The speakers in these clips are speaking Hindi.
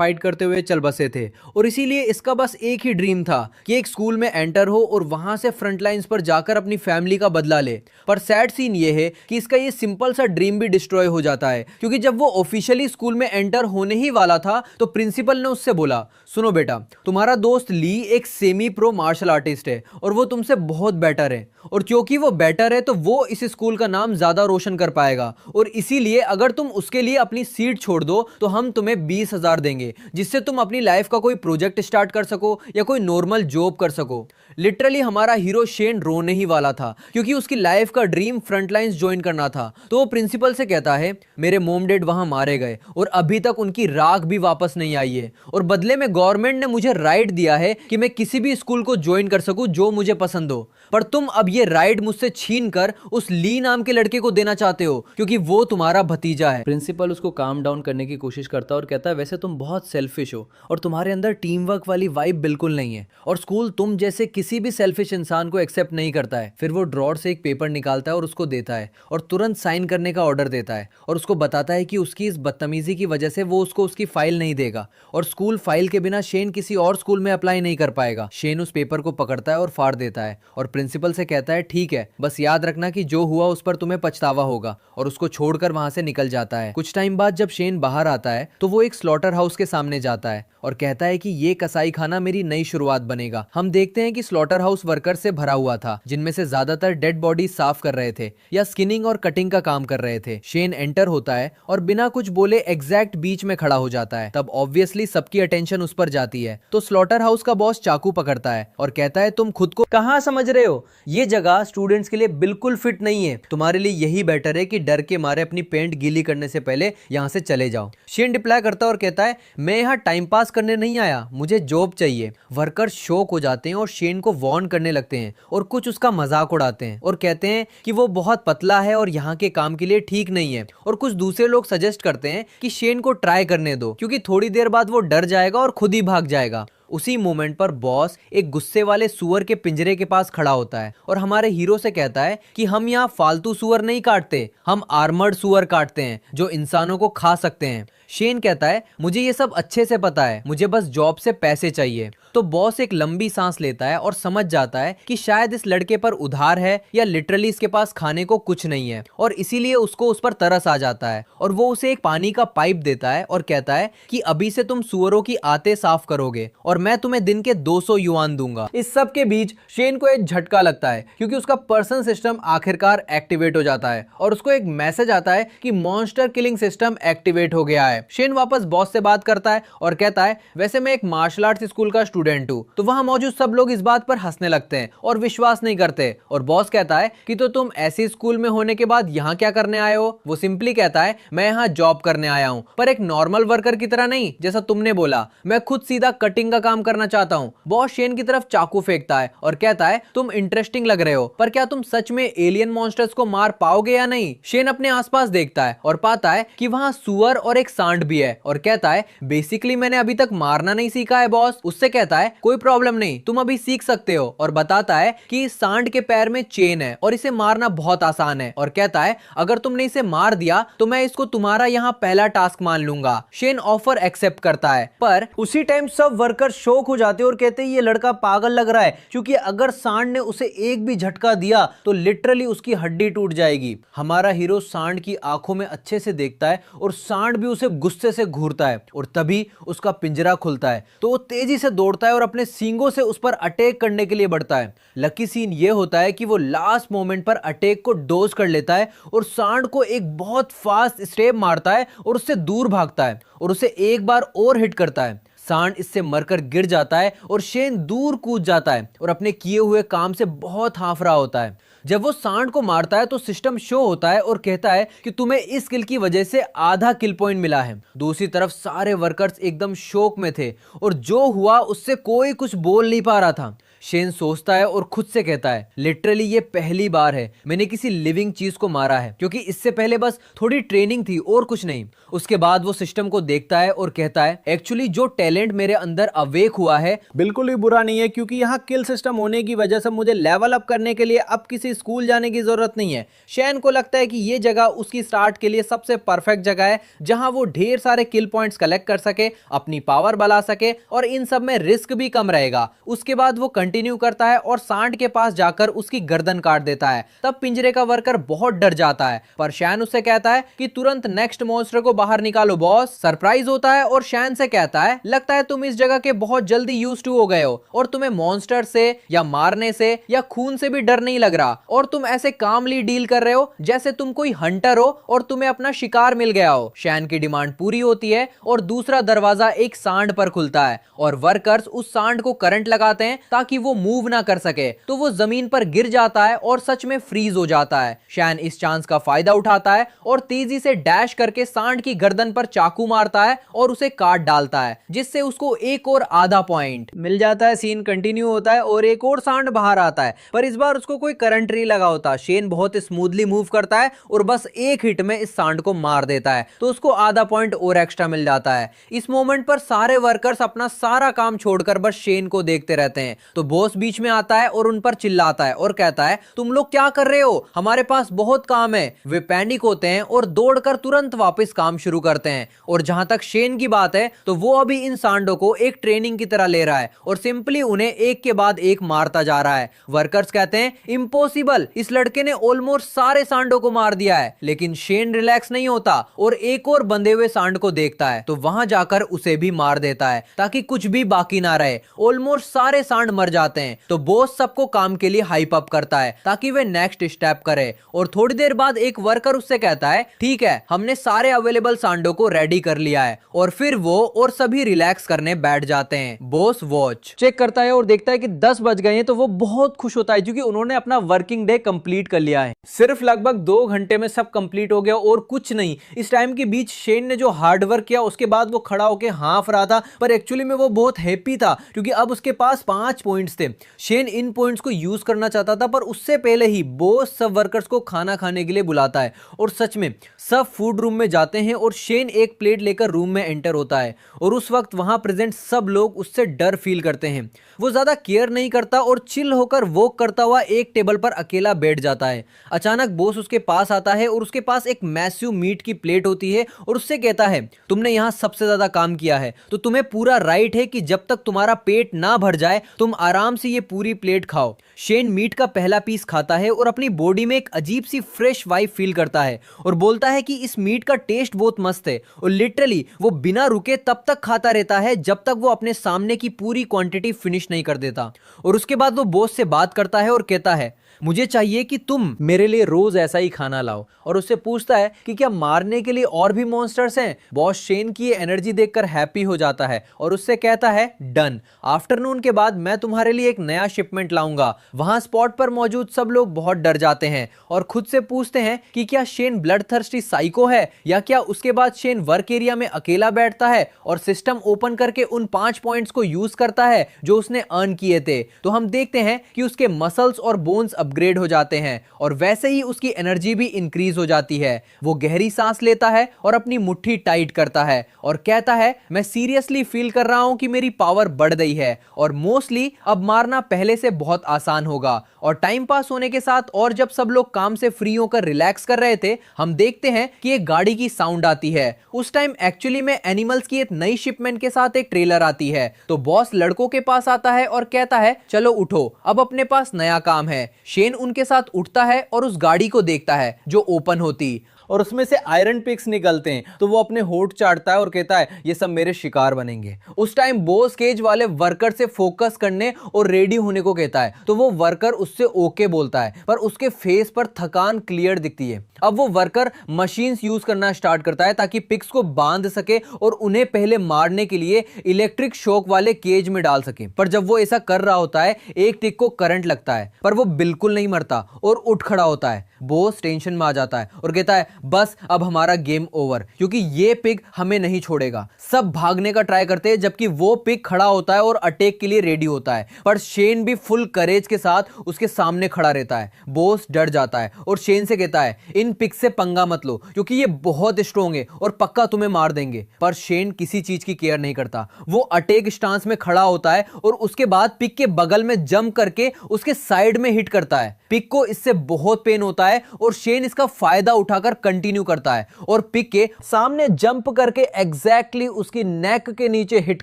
फाइट करते हुए चल बसे थे और इसीलिए इसका बस एक ही ड्रीम था कि एक स्कूल में एंटर हो और वहां से फ्रंट लाइंस पर जाकर अपनी फैमिली का बदला ले। पर सैड सीन ये है कि इसका ये सिंपल सा ड्रीम भी डिस्ट्रॉय हो जाता है, क्योंकि जब वो ऑफिशियली स्कूल में एंटर होने ही वाला था तो प्रिंसिपल ने उससे बोला, सुनो बेटा, तुम्हारा दोस्त ली एक सेमी प्रो मार्शल आर्टिस्ट है और वो तुमसे बहुत बेटर है, और क्योंकि वो बेटर है तो वो इस स्कूल का नाम ज्यादा रोशन कर पाएगा, और इसीलिए अगर तुम उसके लिए अपनी सीट छोड़ दो तो हम तुम्हें 20,000 देंगे, जिससे तुम अपनी लाइफ का कोई प्रोजेक्ट स्टार्ट कर सको या कोई नॉर्मल जॉब कर सको। लिटरली हमारा हीरो शेन रोने ही वाला था, क्योंकि उसकी लाइफ का ड्रीम फ्रंटलाइंस ज्वाइन करना था। तो वो प्रिंसिपल से कहता है, मेरे मोम डैड वहां मारे गए और अभी तक उनकी राख भी वापस नहीं आई है, और बदले में गवर्नमेंट ने मुझे राइट दिया है कि मैं किसी भी स्कूल को ज्वाइन कर सकूं जो मुझे पसंद हो, पर तुम अब ये राइट मुझसे छीन कर उस ली नाम के लड़के को देना चाहते हो क्योंकि वो तुम्हारा भतीजा है। प्रिंसिपल उसको काम डाउन करने की कोशिश करता है और कहता है, वैसे तुम बहुत सेल्फिश हो और तुम्हारे अंदर टीम वर्क वाली वाइब बिल्कुल नहीं है, और स्कूल तुम जैसे किसी भी सेल्फिश इंसान को एक्सेप्ट नहीं करता है। फिर वो ड्रॉर से एक पेपर निकालता है और उसको देता है और तुरंत साइन करने का ऑर्डर देता है, और उसको बताता है कि उसकी इस बदतमीजी की वजह से वो उसको उसकी फाइल नहीं देगा, और स्कूल फाइल के बिना शेन किसी और स्कूल में अप्लाई नहीं कर पाएगा। शेन उस पेपर को पकड़ता है और फाड़ देता है और प्रिंसिपल से कहता है, ठीक है, बस याद रखना कि जो हुआ उस पर तुम्हें पछतावा होगा, और उसको छोड़कर वहां से निकल जाता है। कुछ टाइम बाद जब शेन बाहर आता है तो वो एक स्लॉटर हाउस के सामने जाता है और कहता है कि ये कसाई खाना मेरी नई शुरुआत बनेगा। हम देखते हैं कि स्लॉटर हाउस वर्कर से भरा हुआ था, जिनमें से ज्यादातर डेड बॉडी साफ कर रहे थे या स्किनिंग और कटिंग का काम कर रहे थे। शेन एंटर होता है और बिना कुछ बोले एग्जैक्ट बीच में खड़ा हो जाता है। तब ऑब्वियसली सबकी अटेंशन उस पर जाती है, तो स्लॉटर हाउस का बॉस चाकू पकड़ता है और कहता है, तुम खुद को कहां समझ रहे हो, ये जगह स्टूडेंट्स के लिए बिल्कुल फिट नहीं है, तुम्हारे लिए यही बेटर है कि डर के मारे अपनी पेंट गीली करने से पहले यहां से चले जाओ। शेन रिप्लाई करता है और कहता है, मैं यहाँ टाइम पास करने नहीं आया, मुझे जॉब चाहिए। वर्कर्स शॉक हो जाते हैं और शेन को वार्न करने लगते हैं और कुछ उसका मजाक उड़ाते हैं और कहते हैं कि वो बहुत पतला है और यहाँ के काम के लिए ठीक नहीं है, और कुछ दूसरे लोग सजेस्ट करते हैं कि शेन को ट्राई करने दो क्योंकि थोड़ी देर बाद वो डर जाएगा और खुद ही भाग जाएगा। उसी मोमेंट पर बॉस एक गुस्से वाले सुअर के पिंजरे के पास खड़ा होता है और हमारे हीरो से कहता है कि हम यहाँ फालतू सुअर नहीं काटते, हम आर्मर्ड सुअर काटते हैं जो इंसानों को खा सकते हैं। शेन कहता है, मुझे ये सब अच्छे से पता है, मुझे बस जॉब से पैसे चाहिए। तो बॉस एक लंबी सांस लेता है और समझ जाता है कि शायद इस लड़के पर उधार है या लिटरली इसके पास खाने को कुछ नहीं है, और इसीलिए उसको उस पर तरस आ जाता है और वो उसे एक पानी का पाइप देता है और कहता है कि अभी से तुम सुअरों की आते साफ करोगे और मैं तुम्हें दिन के 200 युआन दूंगा। इस सब के बीच शेन को एक झटका लगता है क्योंकि उसका पर्सन सिस्टम आखिरकार एक्टिवेट हो जाता है और उसको एक मैसेज आता है कि मॉन्स्टर किलिंग सिस्टम एक्टिवेट हो गया है। शेन वापस बॉस से बात करता है और कहता है, वैसे मैं एक मार्शल आर्ट्स स्कूल का स्टूडेंट हूं। तो वहां मौजूद सब लोग इस बात पर हंसने लगते हैं और विश्वास नहीं करते, और बॉस कहता है कि तो तुम ऐसे स्कूल में होने के बाद यहाँ क्या करने आए हो। वो सिंपली कहता है, मैं यहाँ जॉब करने आया हूँ, पर एक नॉर्मल वर्कर की तरह नहीं जैसा तुमने बोला, मैं खुद सीधा कटिंग का काम करना चाहता हूँ। बॉस शेन की तरफ चाकू फेंकता है और कहता है, तुम इंटरेस्टिंग लग रहे हो, पर क्या तुम सच में एलियन मॉन्स्टर्स को मार पाओगे या नहीं। शेन अपने आसपास देखता है और पाता है कि वहां सुअर और एक सांड भी है और कहता है, बेसिकली मैंने अभी तक मारना नहीं सीखा है बॉस। उससे कहता है, कोई प्रॉब्लम नहीं, तुम अभी सीख सकते हो, और बताता है कि सांड के पैर में चेन है और इसे मारना बहुत आसान है, और कहता है, अगर तुमने इसे मार दिया तो मैं इसको तुम्हारा यहाँ पहला टास्क मान लूंगा। शेन ऑफर एक्सेप्ट करता है, पर उसी टाइम सब वर्कर शॉक हो जाते हैं और कहते हैं, ये लड़का पागल लग रहा है, क्योंकि अगर सांड ने उसे एक भी झटका दिया तो लिटरली उसकी हड्डी टूट जाएगी। हमारा हीरो सांड की आंखों में अच्छे से देखता है और सांड भी उसे गुस्से से घूरता है, और तभी उसका पिंजरा खुलता है तो वो तेजी से दौड़ता है और अपने सींगों से उस पर अटैक करने के लिए बढ़ता है। लकी सीन ये होता है कि वो लास्ट मोमेंट पर अटैक को डोज कर लेता है और सांड को एक बहुत फास्ट स्टेप मारता है और उससे दूर भागता है और उसे एक बार और हिट करता है। सांड इससे मरकर गिर जाता है और शेन दूर कूद जाता है और अपने किए हुए काम से बहुत हांफ रहा होता है। जब वो सांड को मारता है तो सिस्टम शो होता है और कहता है कि तुम्हें इस किल की वजह से आधा किल पॉइंट मिला है। दूसरी तरफ सारे वर्कर्स एकदम शोक में थे और जो हुआ उससे कोई कुछ बोल नहीं पा रहा था। शेन सोचता है और खुद से कहता है, लिटरली ये पहली बार है मैंने किसी लिविंग चीज को मारा है, क्योंकि इससे पहले बस थोड़ी ट्रेनिंग थी और कुछ नहीं। उसके बाद वो सिस्टम को देखता है और कहता है, एक्चुअली जो टैलेंट मेरे अंदर अवेक हुआ है बिल्कुल भी बुरा नहीं है, क्योंकि यहाँ किल सिस्टम होने की वजह से मुझे लेवल अप करने के लिए अब किसी उसे स्कूल जाने की जरूरत नहीं है। शैन को लगता है कि ये जगह उसकी स्टार्ट के लिए सबसे परफेक्ट जगह है, जहां वो ढेर सारे किल पॉइंट्स कलेक्ट कर सके, अपनी पावर बढ़ा सके और इन सब में रिस्क भी कम रहेगा। उसके बाद वो कंटिन्यू करता है और सांड के पास जाकर उसकी गर्दन काट देता है। तब पिंजरे का वर्कर बहुत डर जाता है, पर शैन उससे कहता है कि तुरंत नेक्स्ट मॉन्स्टर को बाहर निकालो बॉस। सरप्राइज होता है और शैन से कहता है, लगता है तुम इस जगह के बहुत जल्दी यूज्ड टू हो गए हो और तुम्हें मॉन्स्टर से या मारने से या खून से भी डर नहीं लग रहा, और तुम ऐसे कामली डील कर रहे हो जैसे तुम कोई हंटर हो और तुम्हें अपना शिकार मिल गया हो। शैन की डिमांड पूरी होती है और दूसरा दरवाजा एक सांड पर खुलता है और वर्कर्स उस सांड को करंट लगाते हैं ताकि वो मूव ना कर सके। तो वो जमीन पर गिर जाता है और सच में फ्रीज हो जाता है। शैन इस चांस का फायदा उठाता है और तेजी से डैश करके सांड की गर्दन पर चाकू मारता है और उसे काट डालता है, जिससे उसको एक और आधा पॉइंट मिल जाता है। सीन कंटिन्यू होता है और एक और सांड बाहर आता है, पर इस बार उसको कोई करंट नहीं लगा होता। शेन बहुत स्मूथली मूव करता है और बस एक हिट में इस सांड को मार देता है, तो उसको आधा पॉइंट और एक्स्ट्रा मिल जाता है। इस मोमेंट पर सारे वर्कर्स अपना सारा काम छोड़कर बस शेन को देखते रहते हैं। तो बॉस बीच में आता है और उन पर चिल्लाता है और कहता है, तुम लोग क्या कर रहे हो, हमारे पास बहुत काम है। वे पैनिक होते हैं और दौड़कर तुरंत वापस काम शुरू करते हैं। और जहां तक शेन की बात है, तो वो अभी इन सांडों को एक ट्रेनिंग की तरह ले रहा है और सिंपली उन्हें एक के बाद एक मारता जा रहा है। वर्कर्स कहते हैं, इम्पॉसिबल, इस लड़के ने ऑलमोस्ट सारे सांडों को मार दिया है। लेकिन शेन रिलैक्स नहीं होता और एक और बंधे हुए सांड को देखता है, तो वहां जाकर उसे भी मार देता है ताकि कुछ भी बाकी ना रहे। ऑलमोस्ट सारे सांड मर जाते हैं। तो बॉस सबको काम के लिए हाइप अप करता है ताकि वे नेक्स्ट स्टेप करे। और थोड़ी देर बाद एक वर्कर उससे कहता है, ठीक है, हमने सारे अवेलेबल सांडों को रेडी कर लिया है। और फिर वो और सभी रिलैक्स करने बैठ जाते हैं। बॉस वॉच चेक करता है और देखता है कि 10 बज गए हैं, तो वो बहुत खुश होता है क्योंकि उन्होंने अपना वर्किंग डे कंप्लीट कर लिया है। सिर्फ लगभग 2 घंटे में सब कंप्लीट हो गया और कुछ नहीं। इस टाइम के बीच शेन ने जो हार्ड वर्क किया, उसके बाद वो खड़ा होकर हाँफ रहा था, पर एक्चुअली में वो बहुत हैप्पी था क्योंकि अब उसके पास 5 पॉइंट्स थे। शेन इन पॉइंट्स को यूज करना चाहता था, पर उससे पहले ही बॉस सब वर्कर्स को खाना खाने के लिए बुलाता है और सच में सब फूड रूम में जाते हैं और शेन एक प्लेट लेकर रूम में एंटर होता है। और उस वक्त वहां प्रेजेंट सब लोग उससे डर फील करते हैं। वो ज्यादा केयर नहीं करता और चिल होकर वॉक करता हुआ एक टेबल पर अकेला बैठ जाता है। अचानक बॉस उसके पास आता है और उसके पास एक मैसिव मीट की प्लेट होती है और उससे कहता है, तुमने यहां सबसे ज्यादा काम किया है, तो तुम्हें पूरा राइट है कि जब तक तुम्हारा पेट ना भर जाए तुम आराम से ये पूरी प्लेट खाओ। शेन मीट का पहला पीस खाता है और अपनी बॉडी में एक अजीब सी फ्रेश वाइब फील करता है और बोलता है कि इस मीट का टेस्ट बहुत मस्त है। और लिटरली वो बिना रुके तब तक खाता रहता है जब तक वो अपने सामने की पूरी क्वांटिटी फिनिश नहीं कर देता। और उसके बाद वो बॉस से बात करता है और कहता है, मुझे चाहिए कि तुम मेरे लिए रोज ऐसा ही खाना लाओ। और उससे पूछता है कि क्या मारने के लिए और भी मॉन्स्टर्स हैं। बॉस शेन की ये एनर्जी देखकर हैप्पी हो जाता है और उससे कहता है, डन। आफ्टरनून के बाद मैं तुम्हारे लिए एक नया शिपमेंट लाऊंगा। वहां स्पॉट पर मौजूद सब लोग बहुत डर जाते हैं और खुद से पूछते हैं कि क्या शेन ब्लड थर्स्टी साइको है, या क्या उसके बाद शेन वर्क एरिया में अकेला बैठता है और सिस्टम ओपन करके उन 5 पॉइंट्स को यूज करता है जो उसने अर्न किए थे। तो हम देखते हैं कि उसके मसल्स और बोन्स अपग्रेड हो जाते हैं और वैसे ही उसकी एनर्जी भी इंक्रीज हो जाती है। वो गहरी सांस लेता है और अपनी मुट्ठी टाइट करता है और कहता है, मैं सीरियसली फील कर रहा हूं कि मेरी पावर बढ़ गई है और मोस्टली अब मारना पहले से बहुत आसान होगा। और टाइम पास होने के साथ और जब सब लोग काम से फ्री होकर रिलैक्स कर रहे थे, हम देखते हैं कि एक गाड़ी की साउंड आती है। उस टाइम एक्चुअली में एनिमल्स की एक नई शिपमेंट के साथ एक ट्रेलर आती है। तो बॉस लड़कों के पास आता है और कहता है, चलो उठो, अब अपने पास नया काम है। शेन उनके साथ उठता है और उस गाड़ी को देखता है जो ओपन होती और उसमें से आयरन पिक्स निकलते हैं। तो वो अपने होठ चाटता है और कहता है, ये सब मेरे शिकार बनेंगे। उस टाइम बॉस केज वाले वर्कर से फोकस करने और रेडी होने को कहता है, तो वो वर्कर उससे ओके बोलता है, पर उसके फेस पर थकान क्लियर दिखती है। अब वो वर्कर मशीन्स यूज करना स्टार्ट करता है ताकि पिक्स को बांध सके और उन्हें पहले मारने के लिए इलेक्ट्रिक शॉक वाले केज में डाल सके। पर जब वो ऐसा कर रहा होता है, एक टिक को करंट लगता है, पर वो बिल्कुल नहीं मरता और उठ खड़ा होता है। बॉस टेंशन में आ जाता है और कहता है बस अब हमारा गेम ओवर, क्योंकि ये पिग हमें नहीं छोड़ेगा। सब भागने का ट्राई करते हैं जबकि वो पिग खड़ा होता है और अटैक के लिए रेडी होता है, पर शेन भी फुल करेज के साथ उसके सामने खड़ा रहता है। बॉस डर जाता है और शेन से कहता है इन पिग से पंगा मत लो क्योंकि ये बहुत स्ट्रोंग है और पक्का तुम्हें मार देंगे। पर शेन किसी चीज की केयर नहीं करता, वो अटैक स्टांस में खड़ा होता है और उसके बाद पिग के बगल में जंप करके उसके साइड में हिट करता है। पिग को इससे बहुत पेन होता है और शेन इसका फायदा उठाकर कंटिन्यू करता है और पिग के सामने जंप करके एग्जैक्टली उसकी नेक के नीचे हिट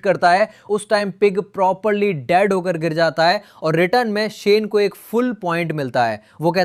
करता है। उस टाइम पिग प्रॉपर्ली डेड होकर गिर जाता है और रिटर्न में शेन को एक फुल पॉइंट मिलता है। वो कहता